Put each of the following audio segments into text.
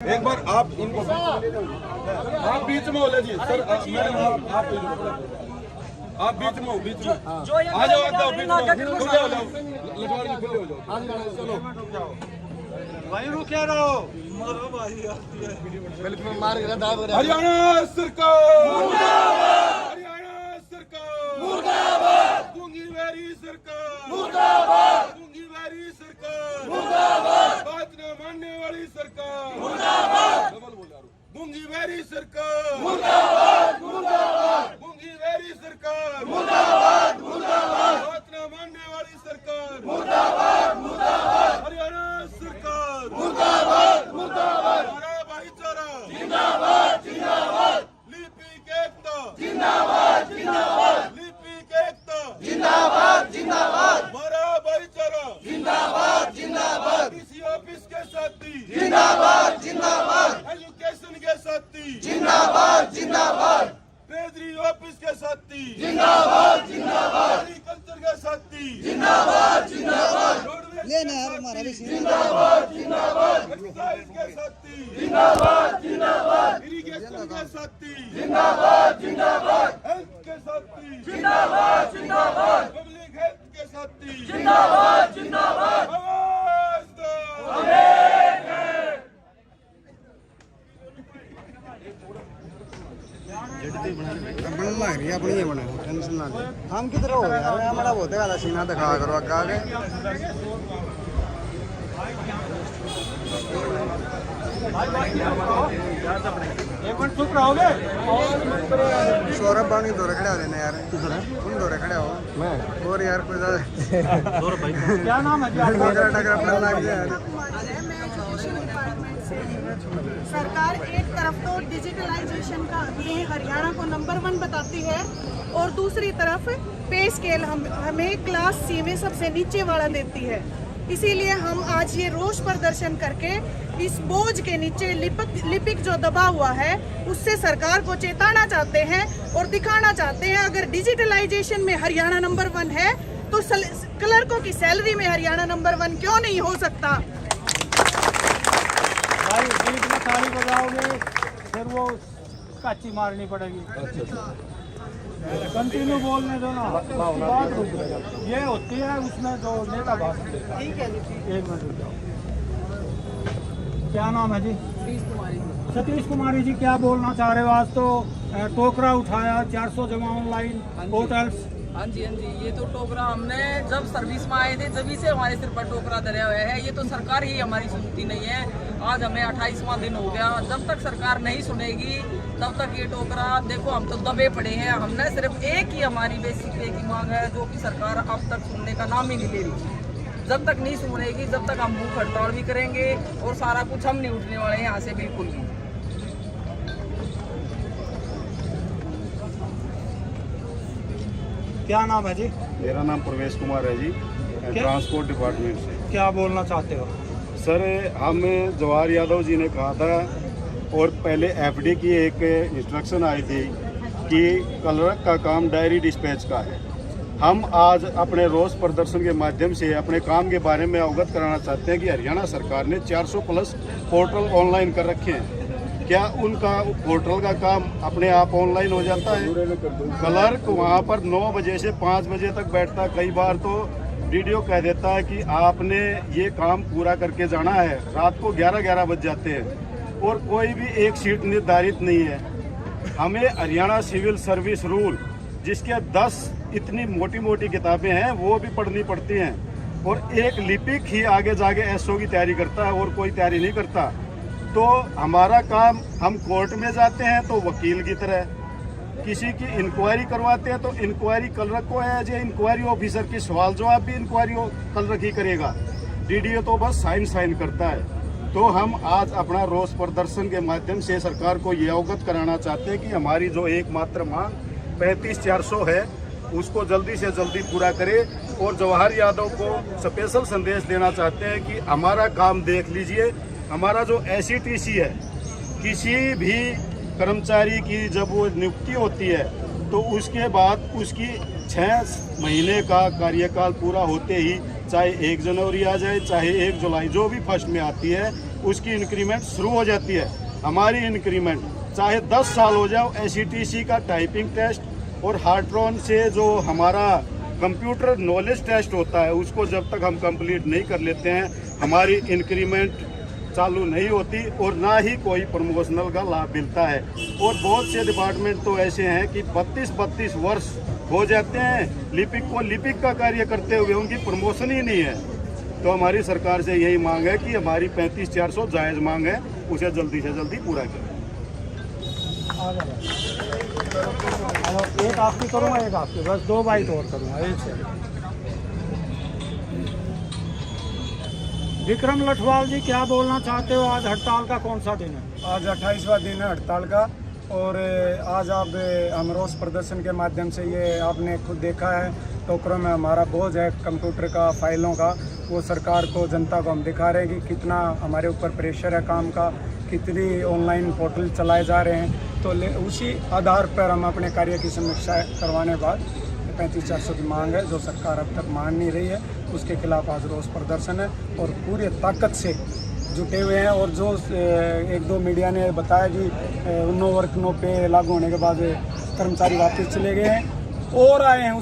एक बार आप इनको आप बीच में हो ले जी सर, मैडम आप बीच में हो, बीच में आ जाओ, आ जाओ, बीच में खुले हो जाओ, लटवाड़ी खुले हो जाओ, चलो वहीं रुके रहो। हरियाणा सरकार मुर्दाबाद, हरियाणा सरकार मुर्दाबाद, गूंगी वेरी सरकार मुर्दाबाद, गूंगी वेरी सरकार मुर्दाबाद, बात न मानने वाली सरकार मुर्दाबाद, डबल बोल रहा हूं, गूंगी वेरी सरकार मुर्दाबाद मुर्दाबाद, गूंगी वेरी सरकार मुर्दाबाद मुर्दाबाद, बात न मानने वाली सरकार मुर्दाबाद मुर्दाबाद, हरियाणा सरकार मुर्दाबाद मुर्दाबाद, हमारा भाईचारा जिंदाबाद जिंदाबाद, लिपिक एकता जिंदाबाद जिंदाबाद, लिपिक एकता जिंदाबाद जिंदाबाद, हमारा भाईचारा जिंदाबाद जिंदाबाद, किसी ऑफिस के साथी जिंदाबाद जिंदाबाद, एजुकेशन के साथी जिंदाबाद जिंदाबाद, ट्रेजरी ऑफिस के साथी जिंदाबाद जिंदाबाद, एग्रीकल्चर के साथी जिंदाबाद जिंदाबाद, लेना है हमारा भी जिंदाबाद जिंदाबाद, एक्साइज के साथी जिंदाबाद जिंदाबाद, इरिगेशन के साथी जिंदाबाद जिंदाबाद, हेल्थ के साथी जिंदाबाद जिंदाबाद, पब्लिक हेल्थ के साथी जिंदाबाद जिंदाबाद, आवाज दो बनना है अपनी ये बने, टेंशन ना ले। हम किधर हो यार, हमारा बहुत है, सीना दिखा करो आगे। एक मिनट चुप रहोगे। सौरभ बानी दौरे खड़े हो देना यार, तुम दौरे खड़े हो मैं और यार कोई ज्यादा क्या नाम है जी? टकरा लग जाए। सरकार एक तरफ तो डिजिटलाइजेशन का ये हरियाणा को नंबर 1 बताती है और दूसरी तरफ पे स्केल हमें क्लास सी में सबसे नीचे वाला देती है। इसीलिए हम आज ये रोष प्रदर्शन करके इस बोझ के नीचे लिपिक जो दबा हुआ है उससे सरकार को चेताना चाहते हैं और दिखाना चाहते हैं अगर डिजिटलाइजेशन में हरियाणा नंबर 1 है तो क्लर्कों की सैलरी में हरियाणा नंबर 1 क्यों नहीं हो सकता। भाई बीच में ताली बजाओगे फिर वो काची मारनी पड़ेगी। कंटिन्यू बोलने दो ना, बात रुक जाएगी। ये होती है उसमें जो नेता भाषण देता है। ठीक है जी, एक मिनट रुक जाओ। क्या नाम है जी? सतीश कुमारी जी, क्या बोलना चाह रहे हो? आज तो टोकरा उठाया, 400 जमा ऑनलाइन होटल्स। हाँ जी, ये तो टोकरा हमने जब सर्विस में आए थे जब से हमारे सिर पर टोकरा धरे हुए है। ये तो सरकार ही हमारी सुनती नहीं है। आज हमें 28वां दिन हो गया। जब तक सरकार नहीं सुनेगी तब तक ये टोकरा, देखो हम तो दबे पड़े हैं। हमने सिर्फ एक ही हमारी बेसिक पे की मांग है जो कि सरकार अब तक सुनने का नाम ही नहीं ले रही। जब तक नहीं सुनेगी जब तक हम भूख हड़ताल भी करेंगे और सारा कुछ हम नहीं उठने वाले हैं यहाँ से बिल्कुल भी। क्या नाम है जी? मेरा नाम प्रवेश कुमार है जी, ट्रांसपोर्ट डिपार्टमेंट से। क्या बोलना चाहते हो? सर, हम जवाहर यादव जी ने कहा था और पहले एफडी की एक इंस्ट्रक्शन आई थी कि क्लर्क का काम डायरी डिस्पैच का है। हम आज अपने रोष प्रदर्शन के माध्यम से अपने काम के बारे में अवगत कराना चाहते हैं कि हरियाणा सरकार ने 400 प्लस पोर्टल ऑनलाइन कर रखे हैं। क्या उनका पोर्टल का काम अपने आप ऑनलाइन हो जाता है? क्लर्क वहाँ पर 9 बजे से 5 बजे तक बैठता है। कई बार तो वीडियो कह देता है कि आपने ये काम पूरा करके जाना है। रात को 11 बज जाते हैं और कोई भी एक सीट निर्धारित नहीं है। हमें हरियाणा सिविल सर्विस रूल जिसके 10 इतनी मोटी मोटी किताबें हैं वो भी पढ़नी पड़ती हैं और एक लिपिक ही आगे जाके एसओ की तैयारी करता है और कोई तैयारी नहीं करता। तो हमारा काम, हम कोर्ट में जाते हैं तो वकील की तरह, किसी की इंक्वायरी करवाते हैं तो इंक्वायरी क्लर्क को है एज इंक्वायरी ऑफिसर की सवाल जवाब भी इंक्वायरी क्लर्क ही करेगा। डीडीओ तो बस साइन करता है। तो हम आज अपना रोष प्रदर्शन के माध्यम से सरकार को ये अवगत कराना चाहते हैं कि हमारी जो एकमात्र मांग 35,400 है उसको जल्दी से जल्दी पूरा करे और जवाहर यादव को स्पेशल संदेश देना चाहते हैं कि हमारा काम देख लीजिए। हमारा जो एसईटीसी है, किसी भी कर्मचारी की जब वो नियुक्ति होती है तो उसके बाद उसकी 6 महीने का कार्यकाल पूरा होते ही, चाहे 1 जनवरी आ जाए चाहे 1 जुलाई जो भी फर्स्ट में आती है, उसकी इंक्रीमेंट शुरू हो जाती है। हमारी इंक्रीमेंट चाहे 10 साल हो जाए, एसईटीसी का टाइपिंग टेस्ट और हार्ट्रॉन से जो हमारा कंप्यूटर नॉलेज टेस्ट होता है उसको जब तक हम कंप्लीट नहीं कर लेते हैं हमारी इंक्रीमेंट चालू नहीं होती और ना ही कोई प्रमोशनल का लाभ मिलता है। और बहुत से डिपार्टमेंट तो ऐसे हैं कि 32-32 वर्ष हो जाते हैं लिपिक को लिपिक का कार्य करते हुए, उनकी प्रमोशन ही नहीं है। तो हमारी सरकार से यही मांग है कि हमारी 35,400 जायज़ मांग है, उसे जल्दी से जल्दी पूरा करें। एक आपकी करूँगा, एक आपकी, बस 2 बाइट और करूँगा, एक से। विक्रम लठवाल जी, क्या बोलना चाहते हो? आज हड़ताल का कौन सा दिन है? आज 28वां दिन है हड़ताल का और आज आप हम रोष प्रदर्शन के माध्यम से ये आपने खुद देखा है टोकरों में हमारा बोझ है कंप्यूटर का, फाइलों का, वो सरकार को, जनता को हम दिखा रहे हैं कि कितना हमारे ऊपर प्रेशर है काम का, कितनी ऑनलाइन पोर्टल चलाए जा रहे हैं। तो उसी आधार पर हम अपने कार्य की समीक्षा करवाने बाद 35,400 की मांग है जो सरकार अब तक मान नहीं रही है, उसके खिलाफ आज रोष प्रदर्शन है और पूरी ताकत से जुटे हुए हैं। और जो 1-2 मीडिया ने बताया कि नो वर्क नो पे लागू होने के बाद कर्मचारी वापस चले गए हैं और आए हैं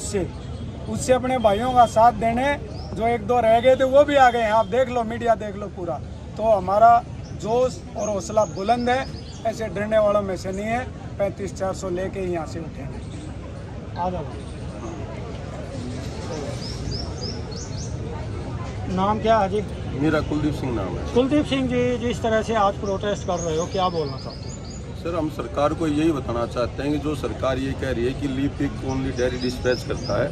उससे अपने भाइयों का साथ देने, जो 1-2 रह गए थे वो भी आ गए हैं। आप देख लो, मीडिया देख लो पूरा। तो हमारा जोश और हौसला बुलंद है, ऐसे डरने वालों में से नहीं है। 35,400 लेके ही यहाँ से उठेंगे। आ जाओ। नाम क्या है जी? मेरा कुलदीप सिंह नाम है। कुलदीप सिंह जी, जिस तरह से आज प्रोटेस्ट कर रहे हो, क्या बोलना चाहते हो? सर, हम सरकार को यही बताना चाहते हैं कि जो सरकार ये कह रही है कि लिपिक ओनली डायरी डिस्पैच करता है,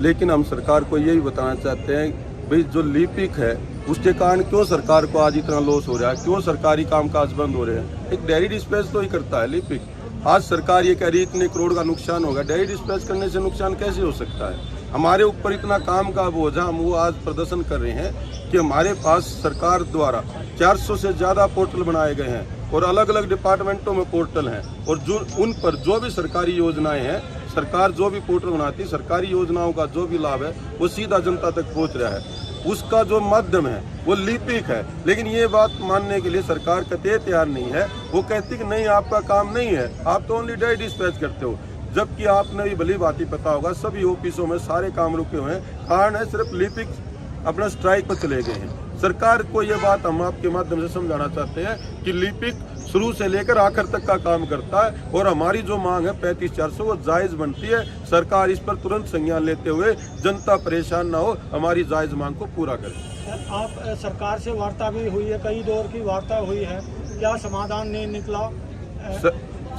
लेकिन हम सरकार को यही बताना चाहते हैं भाई जो लिपिक है उसके कारण क्यों सरकार को आज इतना लॉस हो रहा है, क्यों सरकारी कामकाज बंद हो रहे हैं। एक डायरी डिस्पैच तो ही करता है लिपिक। आज सरकार ये कह रही है इतने करोड़ का नुकसान होगा, डायरी डिस्पैच करने से नुकसान कैसे हो सकता है? हमारे ऊपर इतना काम का बोझ, हम वो आज प्रदर्शन कर रहे हैं कि हमारे पास सरकार द्वारा 400 से ज़्यादा पोर्टल बनाए गए हैं और अलग अलग डिपार्टमेंटों में पोर्टल हैं और जो उन पर जो भी सरकारी योजनाएं हैं, सरकार जो भी पोर्टल बनाती है, सरकारी योजनाओं का जो भी लाभ है वो सीधा जनता तक पहुंच रहा है। उसका जो माध्यम है वो लिपिक है, लेकिन ये बात मानने के लिए सरकार कतई तैयार नहीं है। वो कहती कि नहीं, आपका काम नहीं है, आप तो ओनली डायरी डिस्पैच करते हो। जबकि आपने भी भली बात ही पता होगा सभी ऑफिसों में सारे काम रुके हुए हैं, कारण है सिर्फ लिपिक अपना स्ट्राइक पर चले गए हैं। सरकार को ये बात हम आपके माध्यम से समझाना चाहते हैं कि लिपिक शुरू से लेकर आखिर तक का काम करता है और हमारी जो मांग है 35,400 वो जायज़ बनती है। सरकार इस पर तुरंत संज्ञान लेते हुए जनता परेशान ना हो, हमारी जायज़ मांग को पूरा करे। आप सरकार से वार्ता भी हुई है, कई दौर की वार्ता हुई है, क्या समाधान नहीं निकला?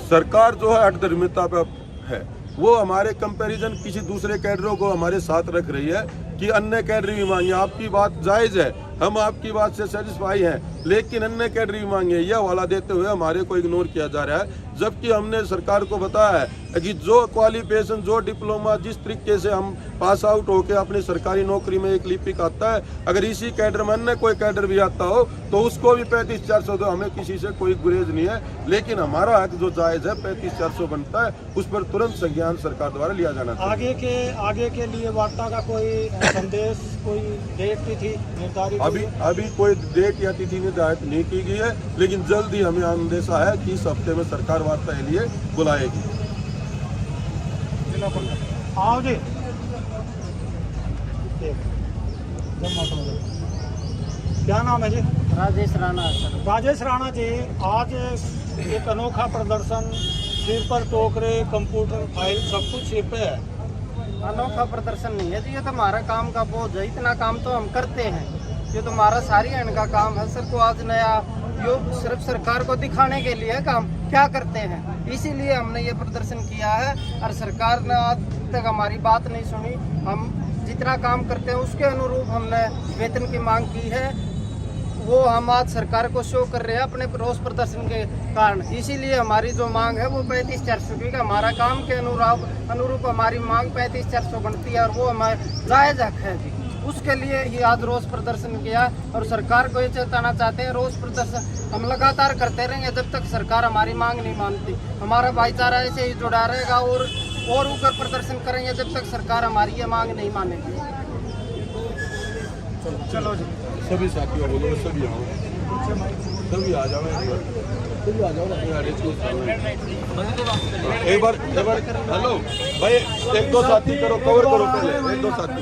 सरकार जो है अटदर्मिता पे है, वो हमारे कंपैरिजन किसी दूसरे कैडरों को हमारे साथ रख रही है कि अन्य कैडर भी मांगे। आपकी बात जायज़ है, हम आपकी बात से सेटिस्फाई हैं, लेकिन अन्य कैडर भी मांगे, यह हवाला देते हुए हमारे को इग्नोर किया जा रहा है। जबकि हमने सरकार को बताया है कि जो क्वालिफिकेशन, जो डिप्लोमा, जिस तरीके से हम पास आउट होकर अपनी सरकारी नौकरी में एक लिपिक आता है, अगर इसी कैडर में अन्य कोई कैडर भी आता हो तो उसको भी 35,400 दो, हमें किसी से कोई गुरेज नहीं है। लेकिन हमारा हक जो जायज़ है 35,400 बनता है, उस पर तुरंत संज्ञान सरकार द्वारा लिया जाना चाहिए। आगे के लिए वार्ता का कोई संदेश, कोई डेट की थी निर्धारित? अभी कोई डेट या तिथि निर्धारित नहीं की गई है, लेकिन जल्द ही हमें अंदेशा है कि इस हफ्ते में सरकार वार्ता के लिए बुलाएगी। आओ जी। क्या नाम है जी? राजेश राणा। राजेश राणा जी, आज एक अनोखा प्रदर्शन, सिर पर टोकरे, कंप्यूटर, फाइल, सब कुछ सिर पे है। अनोखा प्रदर्शन नहीं है जी, ये तो हमारा काम का बोझ है। इतना काम तो हम करते हैं, ये तो हमारा सारी एंड का काम है। सर को आज नया यो सिर्फ सरकार को दिखाने के लिए काम क्या करते हैं, इसीलिए हमने ये प्रदर्शन किया है। और सरकार ने आज तक हमारी बात नहीं सुनी। हम जितना काम करते हैं उसके अनुरूप हमने वेतन की मांग की है, वो हम आज सरकार को शो कर रहे हैं अपने रोष प्रदर्शन के कारण। इसीलिए हमारी जो मांग है वो 35,400 की, हमारा काम के अनुरूप हमारी मांग 35,400 बनती है और वो हमारा जायज़ हक है जी। उसके लिए ही आज रोष प्रदर्शन किया और सरकार को ये चेताना चाहते हैं, रोष प्रदर्शन हम लगातार करते रहेंगे जब तक सरकार हमारी मांग नहीं मानती। हमारा भाईचारा ऐसे ही जुड़ा रहेगा और ऊपर प्रदर्शन करेंगे जब तक सरकार हमारी ये मांग नहीं मानेगी। चलो जी। सभी साथियों को सभी आओ। सभी आ जाओ, सभी आ जाओ, एक बार हेलो भाई, एक दो साथी करो, कवर करो पहले, एक दो साथी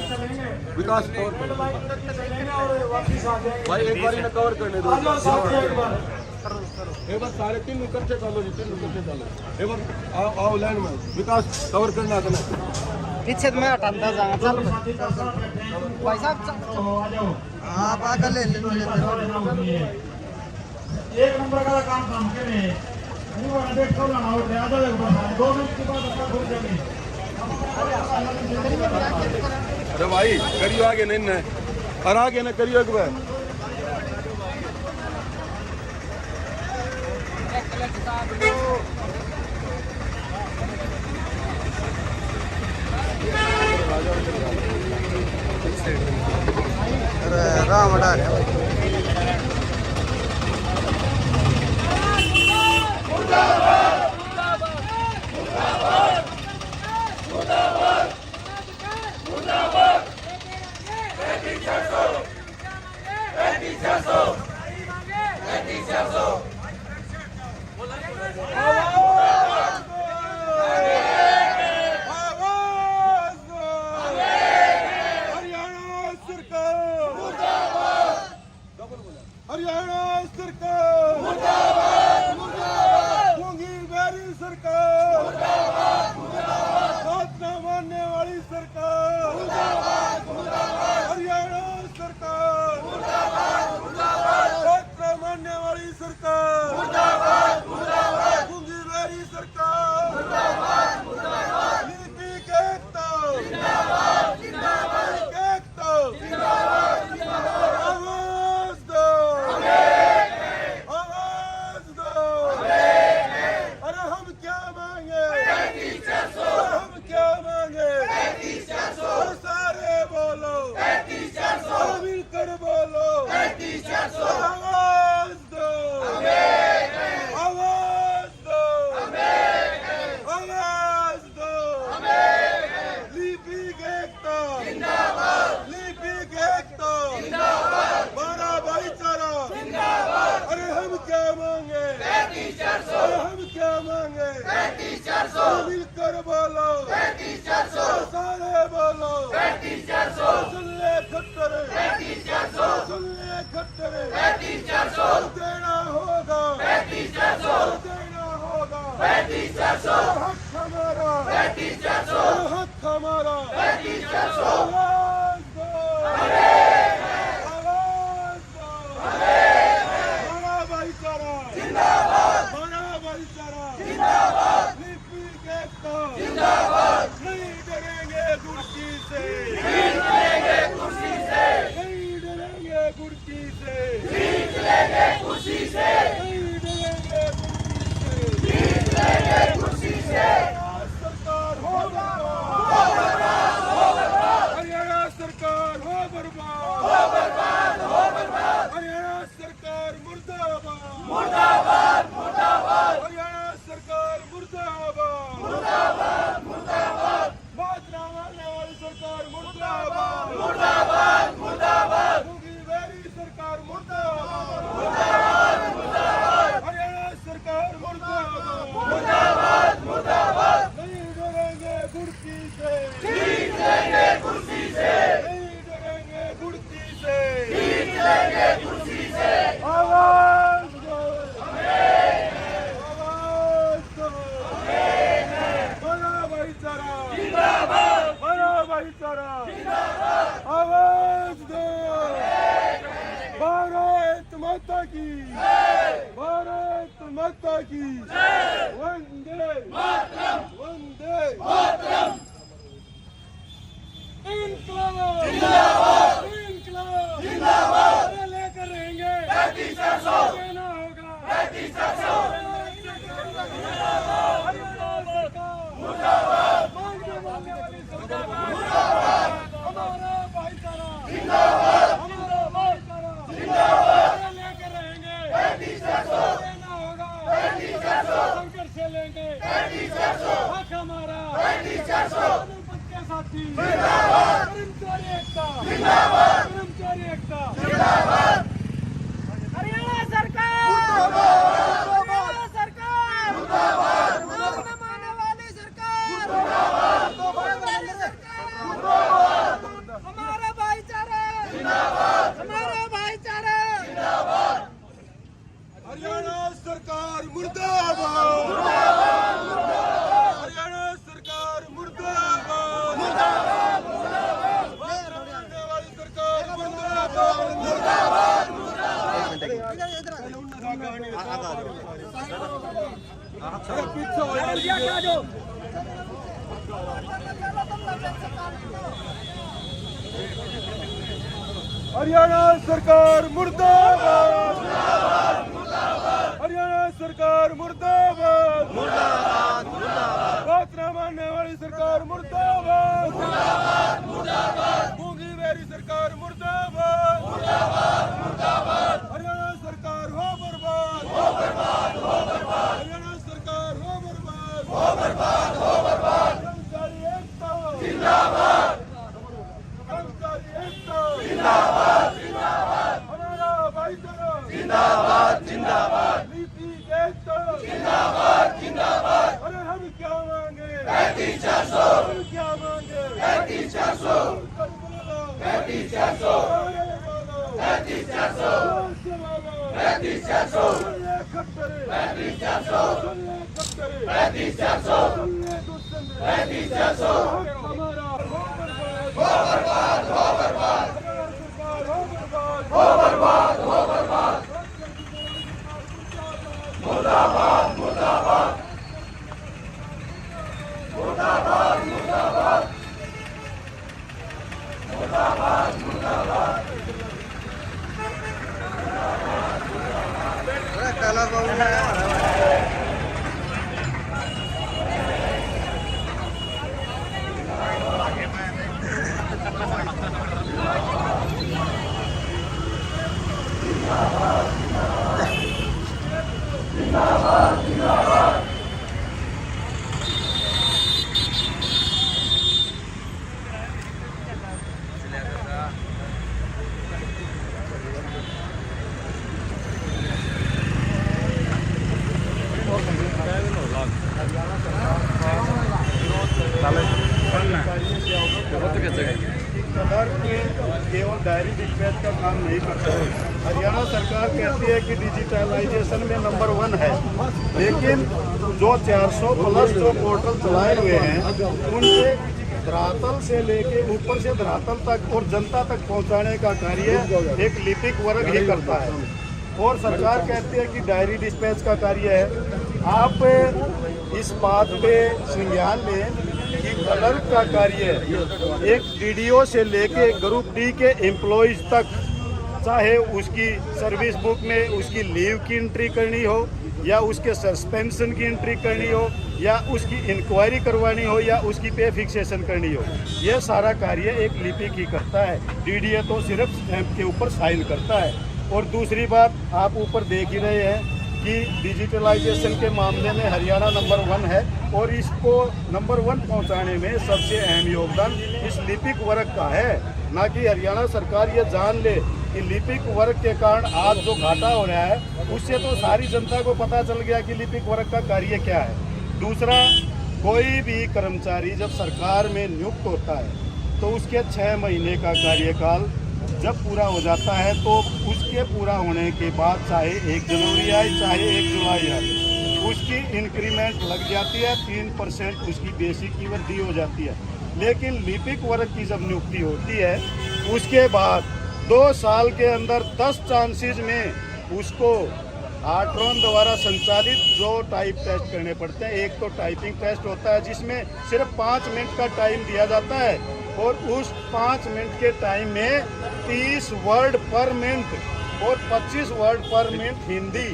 विकास कवर करो भाई, एक बार इन्हें कवर करने दो, एक बार सारे तीन इकट्ठे डालो जी, तीन इकट्ठे डालो, एक बार आओ लाइन में, विकास कवर करना करना पीछे में हटाता जाएगा, चल भाई साहब आप आकर ले लो, एक नंबर का काम के में देखो ना, और ज्यादा 2 मिनट के बाद अपना खोल देंगे। अरे भाई करियो आगे नहीं ना, और आगे ना करियो एक बार, राम डाल हरियाणा सरकार मुर्दाबाद, मुर्दाबाद, गूंगी बैरी सरकार मुर्दाबाद, मुर्दाबाद, बात न मानने वाली सरकार मुर्दाबाद, मुर्दाबाद, हरियाणा सरकार मुर्दाबाद, मुर्दाबाद, बात न मानने वाली सरकार मुर्दाबाद, मुर्दाबाद, गूंगी बैरी सरकार मुर्दाबाद, मुर्दाबाद, नीति एकता जिंदाबाद, जिंदाबाद, एकता जिंदाबाद, जिंदाबाद, आवाज दो, आवाज दो, अरे हम क्या मांगे, हम क्या मांगे, अरे सारे बोलो, मिलकर बोलो, आवाज दो, आवाज दो, आवाज दो, लिपिक एकता जिंदाबाद, लिपिक एकता जिंदाबाद, माना भाईचारा जिंदाबाद, अरे हम क्या मांगे, अरे हम क्या मांगे, मिलकर बोलो, सारे बोलो, सुन ले खट्टर, सुन ले खट्टर, देना होगा, देना होगा, हक हमारा, हक हमारा, आवाज दो, आवाज दो, माना भाईचारा जिंदाबाद, माना भाईचारा जिंदाबाद, लिपिक एकता जिंदाबाद, नहीं डरेंगे कुर्सी से, नहीं डरेंगे कुर्सी से, नहीं डरेंगे कुर्सी से, जीत लेंगे कुर्सी से, नहीं डरेंगे कुर्सी से, जीत लेंगे कुर्सी से, सरकार हो बर्बाद, हरियाणा सरकार हो बर्बाद, हरियाणा सरकार मुर्दाबाद, मुर्दाबाद, मुर्दाबाद, हरियाणा सरकार मुर्दाबाद, मुर्दाबाद, मुर्दाबाद, बात ना मानने वाली सरकार मुर्दाबाद, मुर्दाबाद, मुर्दाबाद, गूंगी बैरी सरकार मुर्दाबाद, मुर्दाबाद, मुर्दाबाद, हरियाणा सरकार मुर्दाबाद, मुर्दाबाद, मुर्दाबाद, नहीं डरेंगे कुर्सी से, जीत लेंगे कुर्सी से, नहीं डरेंगे कुर्सी से, जीत लेंगे कुर्सी से, आवाज दो, आवाज दो, बड़ा भाईचारा जिंदाबाद, बड़ा भाईचारा जिंदाबाद, आवाज दो, भारत माता की, भारत माता की, वंदे मातरम, वंदे मातरम, इनकलाब जिंदाबाद, इनकलाब जिंदाबाद, अरे लेकर रहेंगे 3500 देना होगा, 3500 मुर्दाबाद, मांगने वाले वाली सरकार मुर्दाबाद, हमारा भाईचारा जिंदाबाद, हमारा भाईचारा जिंदाबाद, अरे लेकर रहेंगे 3500 देना होगा, 3500 संकट से लेंगे 3500, हक हमारा 3500, के साथी जिंदाबाद, कर्मचारी एकता जिंदाबाद, कर्मचारी एकता जिंदाबाद, हरियाणा सरकार मुर्दाबाद, हरियाणा सरकार मुर्दाबाद, बात न मानने वाली सरकार मुर्दाबाद, हरियाणा सरकार मुर्दाबाद, हरियाणा सरकार मुर्दाबाद, बात न मानने वाली सरकार मुर्दाबाद, गूंगी बेरी सरकार मुर्दाबाद, हरियाणा सरकार हो बर्बाद, हरियाणा सरकार हो बर्बाद, कर्मचारी एकता जिंदाबाद, कर्मचारी एकता हमारा भाईचारा जिंदाबाद, नीति एकता अरे हम क्या मांगे, हम क्या मांगे, 'कलर' केवल डायरी डिस्पैच का काम नहीं करता है। हरियाणा सरकार कहती है कि डिजिटलाइजेशन में नंबर 1 है, लेकिन जो 400 प्लस जो पोर्टल चलाए हुए हैं उनसे धरातल से लेके ऊपर से धरातल तक और जनता तक पहुंचाने का कार्य एक लिपिक वर्ग ही करता है। और सरकार कहती है कि डायरी डिस्पैच का कार्य है। आप इस बात पे संज्ञान लें कि 'कलर' का कार्य एक डीडीओ से लेके ग्रुप डी के एम्प्लॉइज तक, चाहे उसकी सर्विस बुक में उसकी लीव की एंट्री करनी हो या उसके सस्पेंशन की एंट्री करनी हो या उसकी इंक्वायरी करवानी हो या उसकी पे फिक्सेशन करनी हो, यह सारा कार्य एक लिपिक ही करता है। डीडीओ तो सिर्फ स्टैंप के ऊपर साइन करता है। और दूसरी बात, आप ऊपर देख ही रहे हैं कि डिजिटलाइजेशन के मामले में हरियाणा नंबर 1 है और इसको नंबर 1 पहुंचाने में सबसे अहम योगदान इस लिपिक वर्ग का है। ना कि हरियाणा सरकार ये जान ले कि लिपिक वर्ग के कारण आज जो घाटा हो रहा है उससे तो सारी जनता को पता चल गया कि लिपिक वर्ग का कार्य क्या है। दूसरा, कोई भी कर्मचारी जब सरकार में नियुक्त होता है तो उसके 6 महीने का कार्यकाल जब पूरा हो जाता है तो उसके पूरा होने के बाद चाहे 1 जनवरी आए चाहे 1 जुलाई आए, उसकी इंक्रीमेंट लग जाती है, 3% उसकी बेसिक की वृद्धि हो जाती है। लेकिन लिपिक वर्ग की जब नियुक्ति होती है उसके बाद 2 साल के अंदर 10 चांसेस में उसको आर्ट्रॉन द्वारा संचालित जो टाइप टेस्ट करने पड़ते हैं। एक तो टाइपिंग टेस्ट होता है जिसमें सिर्फ 5 मिनट का टाइम दिया जाता है और उस 5 मिनट के टाइम में 30 वर्ड पर मिनट और 25 वर्ड पर मिनट हिंदी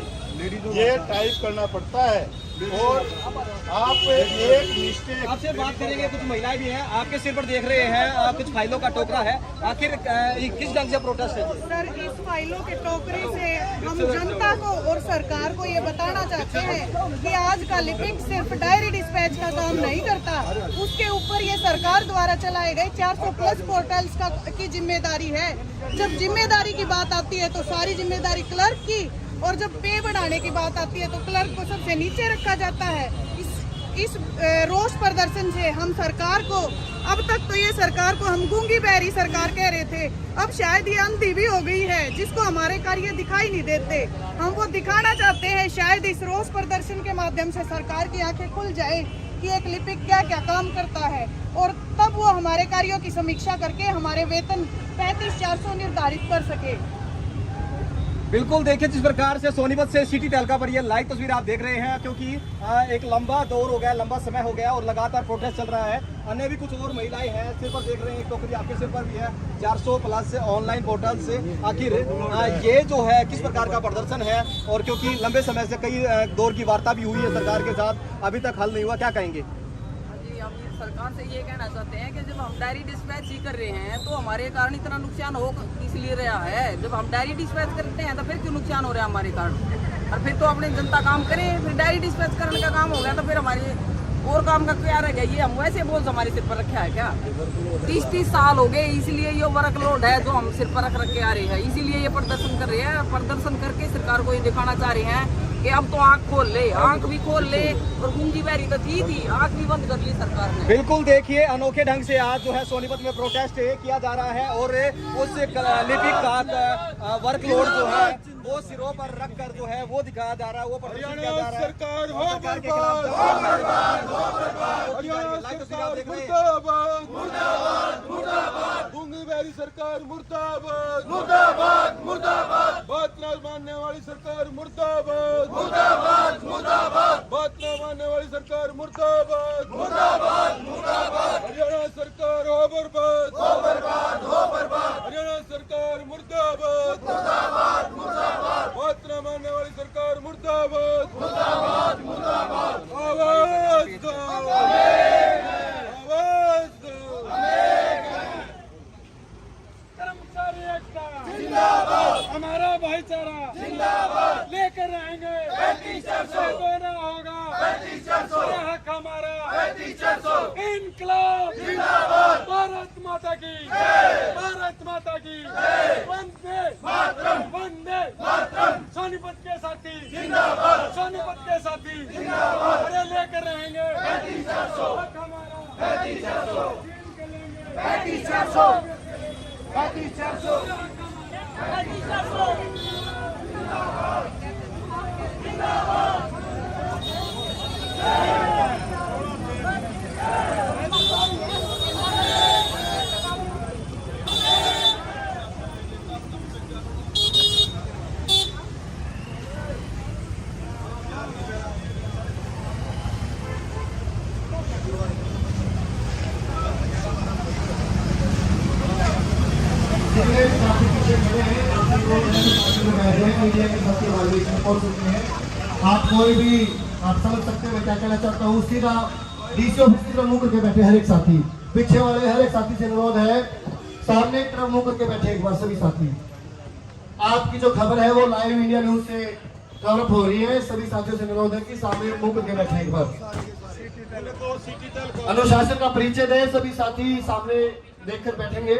ये टाइप करना पड़ता है। और आप एक मिस्टेक, आपसे बात करेंगे, कुछ महिलाएं भी हैं आपके सिर पर देख रहे हैं, आप कुछ फाइलों का टोकरा है, आखिर किस ढंग से प्रोटेस्ट है? सर, इस फाइलों के टोकरे से हम जनता को और सरकार को ये बताना चाहते हैं कि आज का लिपिक सिर्फ डायरी डिस्पैच का काम नहीं करता, उसके ऊपर ये सरकार द्वारा चलाए गए 400 प्लस पोर्टल्स की जिम्मेदारी है। जब जिम्मेदारी की बात आती है तो सारी जिम्मेदारी क्लर्क की, और जब पे बढ़ाने की बात आती है तो क्लर्क को सबसे नीचे रखा जाता है। इस रोष प्रदर्शन से हम सरकार को, अब तक तो ये सरकार को हम गूंगी बहरी सरकार कह रहे थे, अब शायद ये अंधी भी हो गई है, जिसको हमारे कार्य दिखाई नहीं देते। हम वो दिखाना चाहते हैं, शायद इस रोष प्रदर्शन के माध्यम से सरकार की आंखें खुल जाए कि एक लिपिक क्या क्या काम करता है, और तब वो हमारे कार्यों की समीक्षा करके हमारे वेतन 35,400 निर्धारित कर सके। बिल्कुल, देखिए जिस प्रकार से सोनीपत से सिटी तहलका पर ये लाइव तस्वीर आप देख रहे हैं, क्योंकि एक लंबा दौर हो गया, लंबा समय हो गया और लगातार प्रोटेस्ट चल रहा है। अन्य भी कुछ और महिलाएं हैं, सिर पर देख रहे हैं एक टोकरी आपके सिर पर भी है, 400 प्लस ऑनलाइन पोर्टल से। आखिर ये जो है किस प्रकार का प्रदर्शन है, और क्योंकि लंबे समय से कई दौर की वार्ता भी हुई है सरकार के साथ, अभी तक हल नहीं हुआ, क्या कहेंगे? हम सरकार से ये कहना चाहते हैं कि जब हम डायरी डिस्पैच ही कर रहे हैं तो हमारे कारण इतना नुकसान हो इसलिए रहा है। जब हम डायरी डिस्पैच करते हैं तो फिर क्यों नुकसान हो रहा है हमारे कारण? और फिर तो अपनी जनता काम करे, फिर डायरी डिस्पैच करने का काम हो गया तो फिर हमारे और काम का क्या रह गया? ये हम वैसे बोझ हमारे सिर पर रखा है क्या? 30 साल हो गए, इसलिए ये वर्कलोड है जो हम सिर पर रख के आ रहे हैं, इसीलिए ये प्रदर्शन कर रहे हैं। प्रदर्शन करके सरकार को ये दिखाना चाह रहे हैं कि अब तो आंख खोल ले, आंख भी खोल ले, और गूंगी बहरी तो थी, आंख भी बंद कर ली सरकार ने। बिल्कुल, देखिए अनोखे ढंग से आज जो है सोनीपत में प्रोटेस्ट किया जा रहा है, और उस लिपिक का वर्कलोड जो है वो सिरों पर रख कर जो है वो दिखाया जा रहा है, वो प्रदर्शन किया जा रहा है। सरकार हो सरकार के बर्बाद, खिलाफ मुर्दाबाद, गूंगी बहरी सरकार मुर्दाबाद, मुर्दाबाद, मुर्दाबाद, बात न मानने वाली सरकार मुर्दाबाद, मुर्दाबाद, मुर्दाबाद, बात न मानने वाली सरकार मुर्दाबाद, मुर्दाबाद, मुर्दाबाद, हरियाणा सरकार हो बर्बाद, हो बर्बाद, हो बर्बाद, हरियाणा सरकार मुर्दाबाद, मुर्दाबाद, मुर्दाबाद, बात न मानने वाली सरकार मुर्दाबाद, मुर्दाबाद, मुर्दाबाद, आवाज दो, आवाज दो, कर्मचारी एकता जिंदाबाद, हमारा भाईचारा जिंदाबाद, लेकर रहेंगे 35,400, ना होगा 35,400, हक हमारा 35,400, इनकलाब जिंदाबाद, भारत माता की जय, भारत माता की जय, वंदे मातरम, वंदे मातरम, सोनीपत के साथी जिंदाबाद, सोनीपत के साथी जिंदाबाद, अरे लेकर रहेंगे 35,400, हक हमारा 35,400, 35,400, 35,400, 35,400, जिंदाबाद, जिंदाबाद, आप कोई भी आप समझ सकते हैं मैं क्या कहना चाहता हूँ। सीधा डीसी ऑफिस की तरफ मुंह करके बैठे हर एक साथी, पीछे वाले हर एक साथी से अनुरोध है सामने की तरफ मुंह करके बैठे एक बार सभी साथी। आपकी जो खबर है वो लाइव इंडिया न्यूज से कवर हो रही है, सभी साथियों से अनुरोध है कि सामने मुंह करके बैठे एक बार, अनुशासन का परिचय दें। सभी साथी सामने देखकर बैठेंगे।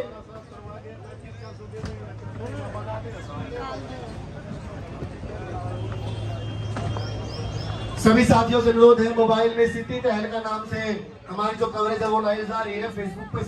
सभी साथियों से अनुरोध है, मोबाइल में सिटी तहलका नाम से हमारी जो कवरेज है वो लाइव जा रही है फेसबुक पे।